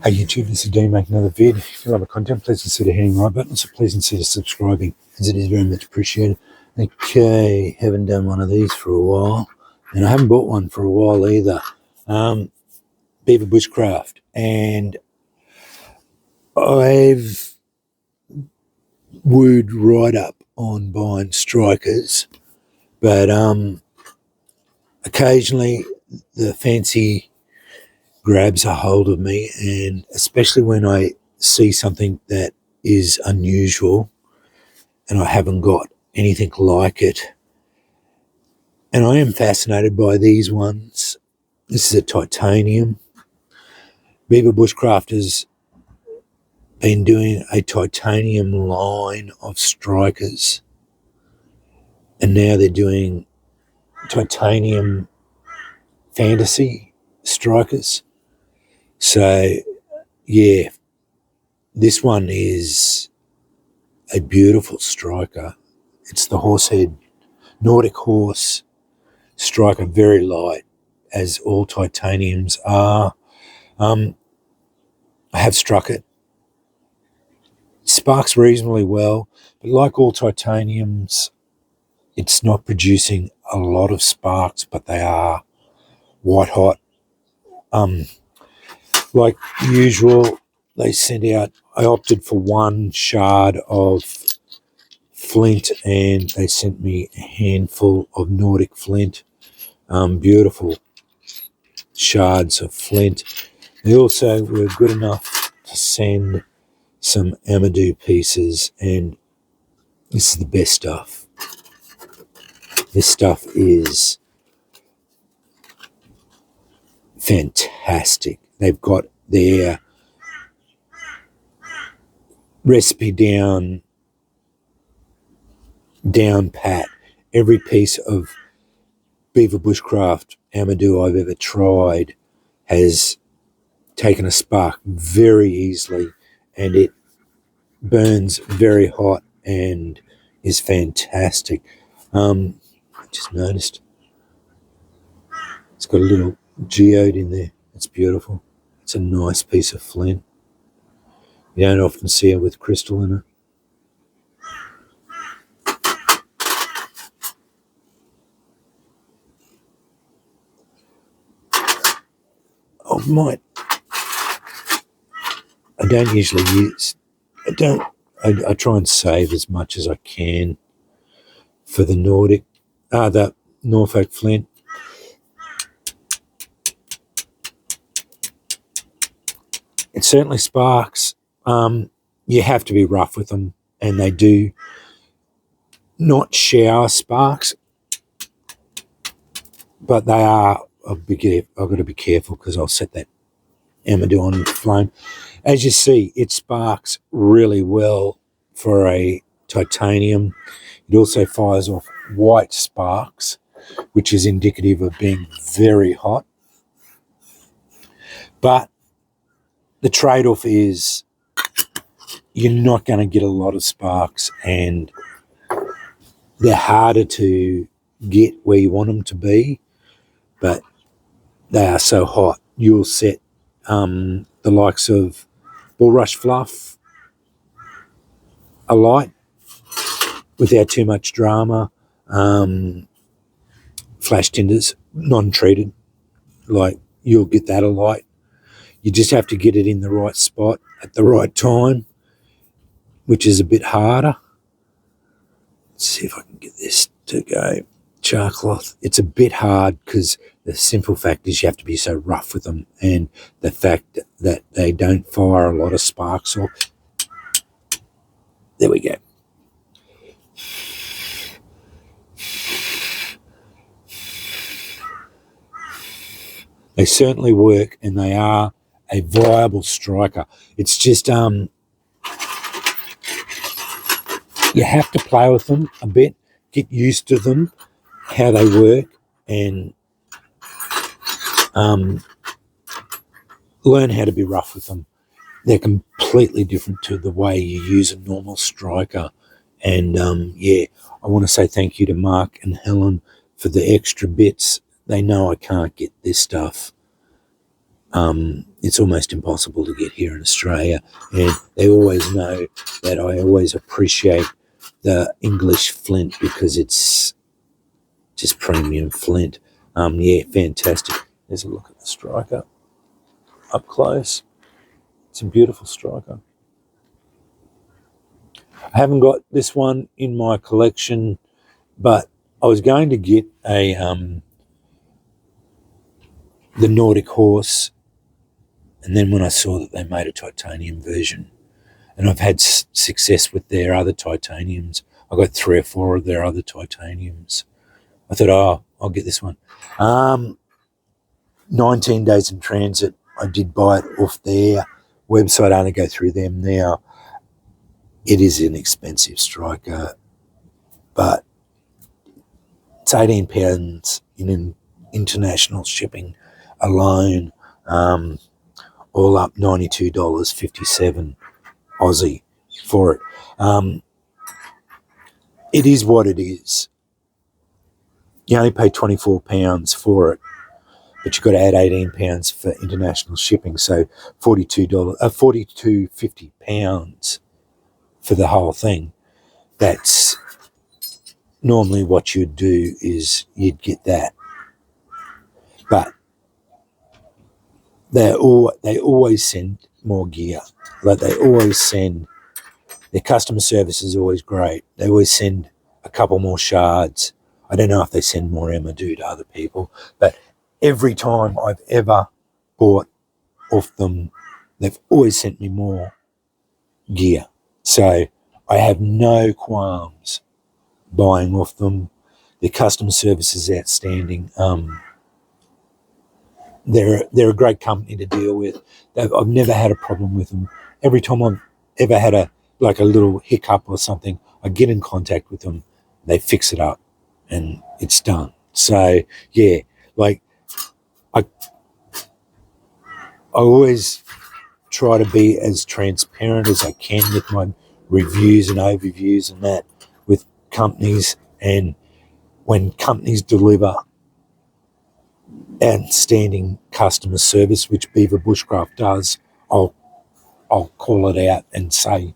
Hey YouTube, this is Dean making another vid. If you love my content, please consider hitting the right button. Also, please consider subscribing, as it is very much appreciated. Okay, haven't done one of these for a while, and I haven't bought one for a while either. Beaverbushcraft, and I've wooed right up on buying strikers, but occasionally the fancy grabs a hold of me, and especially when I see something that is unusual and I haven't got anything like it. And I am fascinated by these ones. This is a titanium. Beaverbushcraft has been doing a titanium line of strikers, and now they're doing titanium fantasy strikers. So yeah, this one is a beautiful striker. It's the horsehead Nordic horse striker, very light, as all titaniums are. I have struck it. Sparks reasonably well, but like all titaniums, it's not producing a lot of sparks, but they are white hot. Like usual, they sent out, I opted for one shard of flint, and they sent me a handful of Nordic flint. Beautiful shards of flint. They also were good enough to send some amadou pieces, and this is the best stuff. This stuff is fantastic. They've got their recipe down pat. Every piece of Beaverbushcraft amadou I've ever tried has taken a spark very easily, and it burns very hot and is fantastic. I just noticed it's got a little geode in there. It's beautiful. It's a nice piece of flint. You don't often see it with crystal in it. I don't usually use, I try and save as much as I can for the Nordic, the Norfolk flint. It certainly sparks. You have to be rough with them, and they do not shower sparks, but they are, I've got to be careful because I'll set that amadou on the flame. As you see, it sparks really well for a titanium. It also fires off white sparks, which is indicative of being very hot. But the trade-off is you're not going to get a lot of sparks, and they're harder to get where you want them to be, but they are so hot. You'll set the likes of bulrush fluff alight without too much drama. Flash tinders, non-treated, like you'll get that alight. You just have to get it in the right spot at the right time, which is a bit harder. Let's see if I can get this to go. Char cloth. It's a bit hard because the simple fact is you have to be so rough with them, and the fact that they don't fire a lot of sparks off. There we go. They certainly work, and they are a viable striker. It's just you have to play with them a bit, get used to them, how they work, and learn how to be rough with them. They're completely different to the way you use a normal striker. And yeah, I want to say thank you to Mark and Helen for the extra bits. They know I can't get this stuff It's almost impossible to get here in Australia, and they always know that I always appreciate the English flint because it's just premium flint. Yeah, fantastic. There's a look at the striker up close. It's a beautiful striker. I haven't got this one in my collection, but I was going to get the Nordic horse, and then when I saw that they made a titanium version, and I've had success with their other titaniums. I got 3 or 4 of their other titaniums. I thought, oh, I'll get this one. 19 days in transit. I did buy it off their website. I only go through them now. It is an expensive striker, but it's £18 in international shipping alone. All up $92.57 Aussie for it. It is what it is. You only pay £24 for it, but you've got to add £18 for international shipping, so £42.50 for the whole thing. That's normally what you'd do is you'd get that, but they always send more gear. Like they always send. Their customer service is always great. They always send a couple more shards. I don't know if they send more amadou to other people, but every time I've ever bought off them, they've always sent me more gear. So I have no qualms buying off them. Their customer service is outstanding. They're a great company to deal with. I've never had a problem with them. Every time I've ever had a little hiccup or something, I get in contact with them, they fix it up, and it's done. So yeah, like I always try to be as transparent as I can with my reviews and overviews and that with companies, and when companies deliver outstanding customer service, which Beaverbushcraft does, I'll call it out and say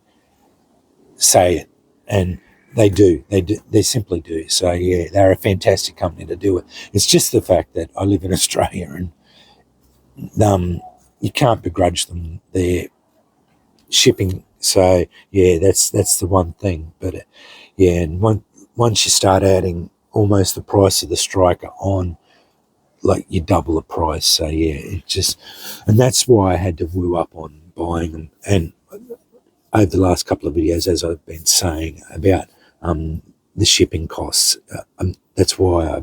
it, and they do. They simply do. So yeah, they're a fantastic company to deal with. It's just the fact that I live in Australia, and you can't begrudge them their shipping. So yeah, that's the one thing. But yeah, and once you start adding almost the price of the striker on, like you double the price. So yeah, and that's why I had to woo up on buying them. And over the last couple of videos, as I've been saying about the shipping costs, that's why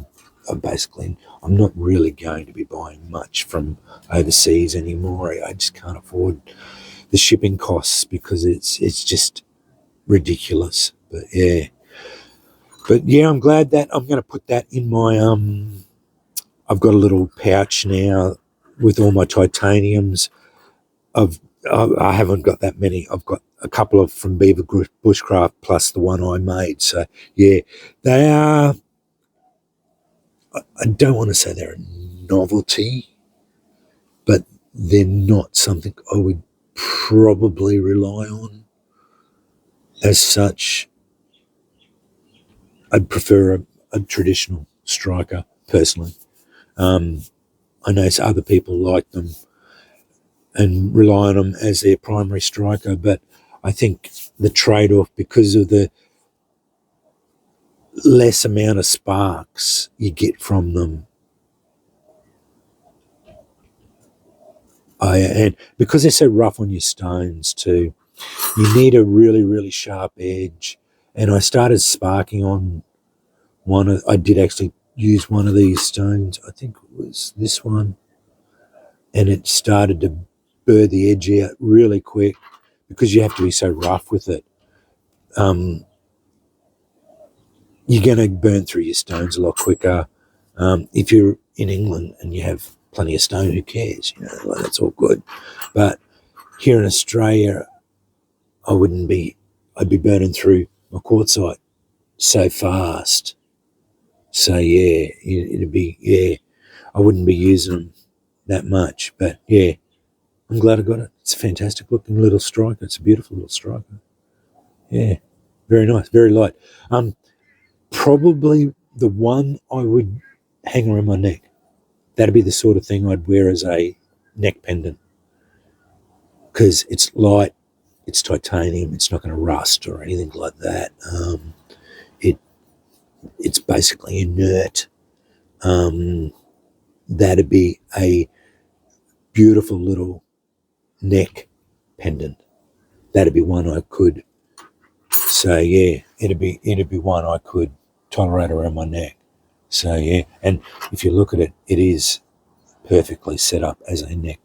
I'm not really going to be buying much from overseas anymore. I just can't afford the shipping costs because it's just ridiculous. But yeah, I'm glad that I'm going to put that in my I've got a little pouch now with all my titaniums. I haven't got that many. I've got a couple of from Beaverbushcraft plus the one I made. So yeah, they are. I don't want to say they're a novelty, but they're not something I would probably rely on as such. I'd prefer a traditional striker personally. I know other people like them and rely on them as their primary striker, but I think the trade-off, because of the less amount of sparks you get from them, and because they're so rough on your stones too, you need a really, really sharp edge. And I started sparking on I did actually use one of these stones, I think it was this one, and it started to burr the edge out really quick because you have to be so rough with it. You're going to burn through your stones a lot quicker. If you're in England and you have plenty of stone, who cares? That's all good. But here in Australia, I'd be burning through my quartzite so fast. So yeah, I wouldn't be using them that much. But yeah, I'm glad I got it. It's a fantastic looking little striker. It's a beautiful little striker. Yeah, very nice, very light. Probably the one I would hang around my neck. That'd be the sort of thing I'd wear as a neck pendant because it's light, it's titanium, it's not going to rust or anything like that. It it's basically inert. That'd be a beautiful little neck pendant. That'd be one I could say, yeah, it'd be one I could tolerate around my neck. So yeah, and if you look at it, it is perfectly set up as a neck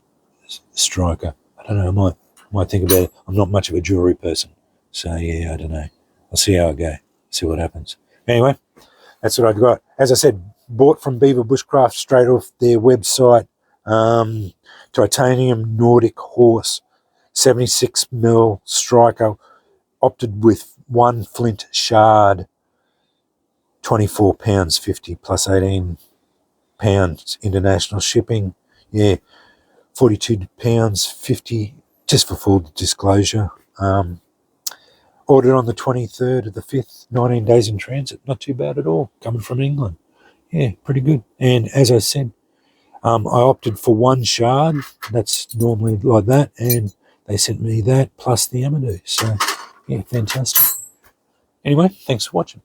striker. I don't know, I might think about it. I'm not much of a jewelry person. So yeah, I don't know. I'll see how I go, see what happens. Anyway, that's what I got. As I said, bought from Beaverbushcraft straight off their website. Titanium Nordic horse, 76mm striker, opted with one flint shard, £24.50 plus £18 international shipping. Yeah, £42.50 just for full disclosure. Ordered on the 23rd of the 5th, 19 days in transit. Not too bad at all, coming from England. Yeah, pretty good. And as I said, I opted for one shard. That's normally like that. And they sent me that plus the amadou. So, yeah, fantastic. Anyway, thanks for watching.